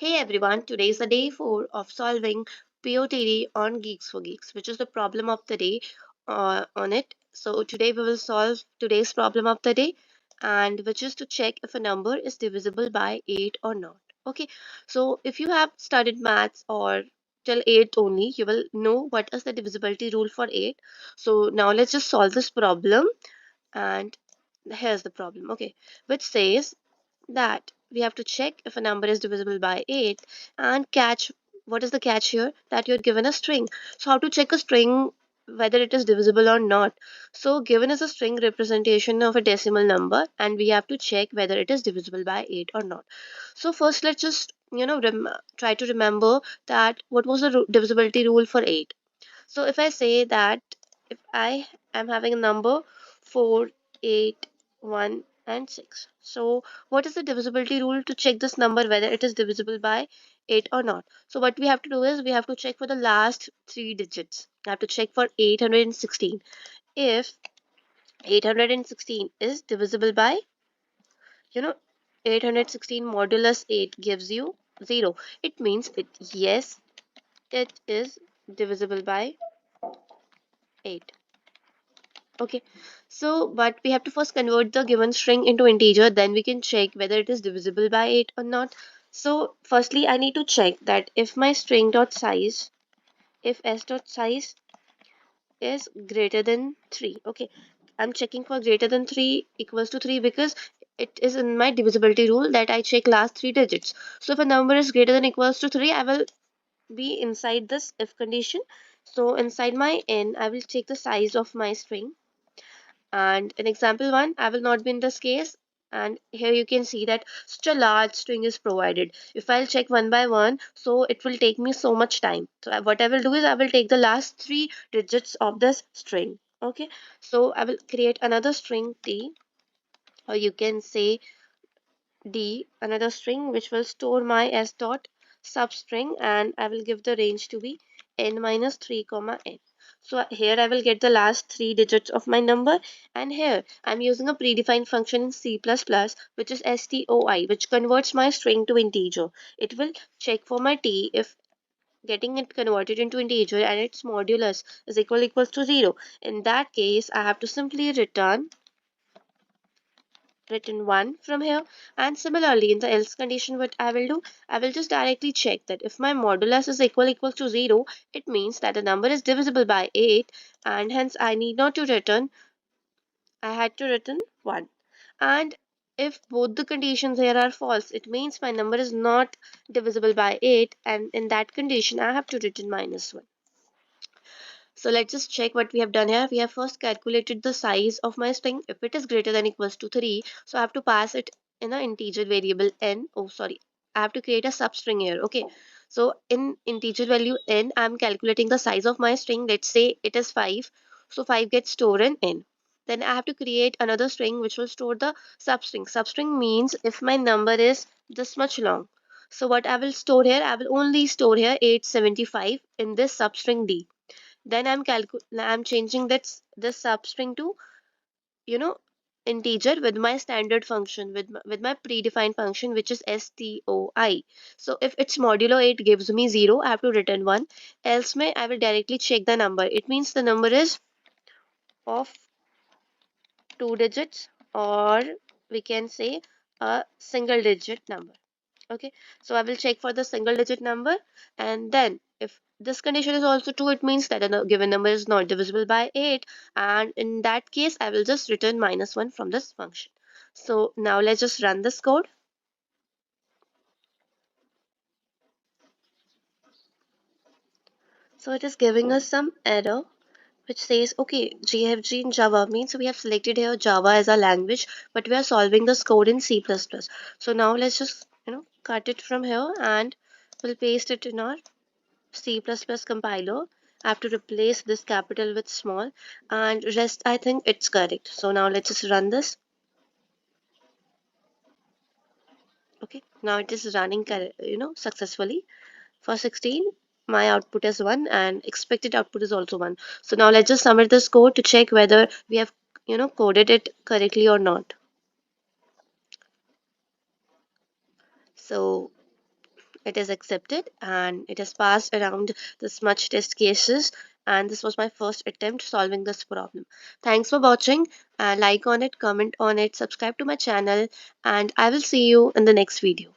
Hey everyone, today is the day 4 of solving POTD on Geeks for Geeks, which is the problem of the day on it. So today we will solve today's problem of the day, and which is to check if a number is divisible by 8 or not. Okay, so if you have studied maths or till 8 only, you will know what is the divisibility rule for 8. So now let's just solve this problem, and here's the problem, okay, which says that we have to check if a number is divisible by 8 and catch. What is the catch here? That you're given a string. So how to check a string whether it is divisible or not? So given is a string representation of a decimal number, and we have to check whether it is divisible by 8 or not. So first let's just try to remember that what was the divisibility rule for 8. So if I say that if I am having a number 4, 8, 1 and 6. So what is the divisibility rule to check this number whether it is divisible by 8 or not? So what we have to do is we have to check for the last 3 digits. We have to check for 816. If 816 is divisible by, you know, 816 modulus 8 gives you 0. It means yes, it is divisible by 8. Okay, so but we have to first convert the given string into integer, then we can check whether it is divisible by 8 or not. So firstly I need to check that if my string dot size, if s dot size is greater than 3. Okay, I'm checking for greater than 3 equals to 3 because it is in my divisibility rule that I check last 3 digits. So if a number is greater than equals to 3, I will be inside this if condition. So inside my n, I will take the size of my string, and in example 1 I will not be in this case, and here you can see that such a large string is provided. If I'll check one by one, so it will take me so much time. So what I will do is I will take the last 3 digits of this string. Okay, so I will create another string t, or you can say d, another string which will store my s dot substring, and I will give the range to be n minus 3 comma n. So here I will get the last 3 digits of my number, and here I'm using a predefined function in C++ which is stoi, which converts my string to integer. It will check for my t if getting it converted into integer and its modulus is equals to 0. In that case I have to simply return written 1 from here. And similarly in the else condition, what I will do, I will just directly check that if my modulus is equals to 0, it means that the number is divisible by 8, and hence I need not to return, I had to return 1. And if both the conditions here are false, it means my number is not divisible by 8, and in that condition I have to return -1. So let's just check what we have done here. We have first calculated the size of my string. If it is greater than equals to 3, so I have to pass it in an integer variable n. Oh, sorry. I have to create a substring here. Okay. So in integer value n, I'm calculating the size of my string. Let's say it is 5. So 5 gets stored in n. Then I have to create another string which will store the substring. Substring means if my number is this much long. So what I will store here, I will only store here 875 in this substring d. Then I'm changing this substring to, you know integer with my standard function, with my predefined function which is stoi. So if its modulo 8 gives me 0, I have to return 1. Else may I will directly check the number. It means the number is of 2 digits, or we can say a single digit number. Okay, so I will check for the single digit number, and then if this condition is also true, it means that a given number is not divisible by 8, and in that case I will just return -1 from this function. So now let's just run this code. So it is giving us some error which says, okay, GFG in Java means we have selected here Java as a language, but we are solving this code in C++. So now let's just cut it from here, and we'll paste it in our C++ compiler. I have to replace this capital with small, and rest I think it's correct. So now let's just run this. Okay, now it is running successfully. For 16 my output is 1 and expected output is also 1. So now let's just submit this code to check whether we have coded it correctly or not. So it is accepted and it is passed around the smudge test cases. And this was my first attempt solving this problem. Thanks for watching. Like on it, comment on it, subscribe to my channel, and I will see you in the next video.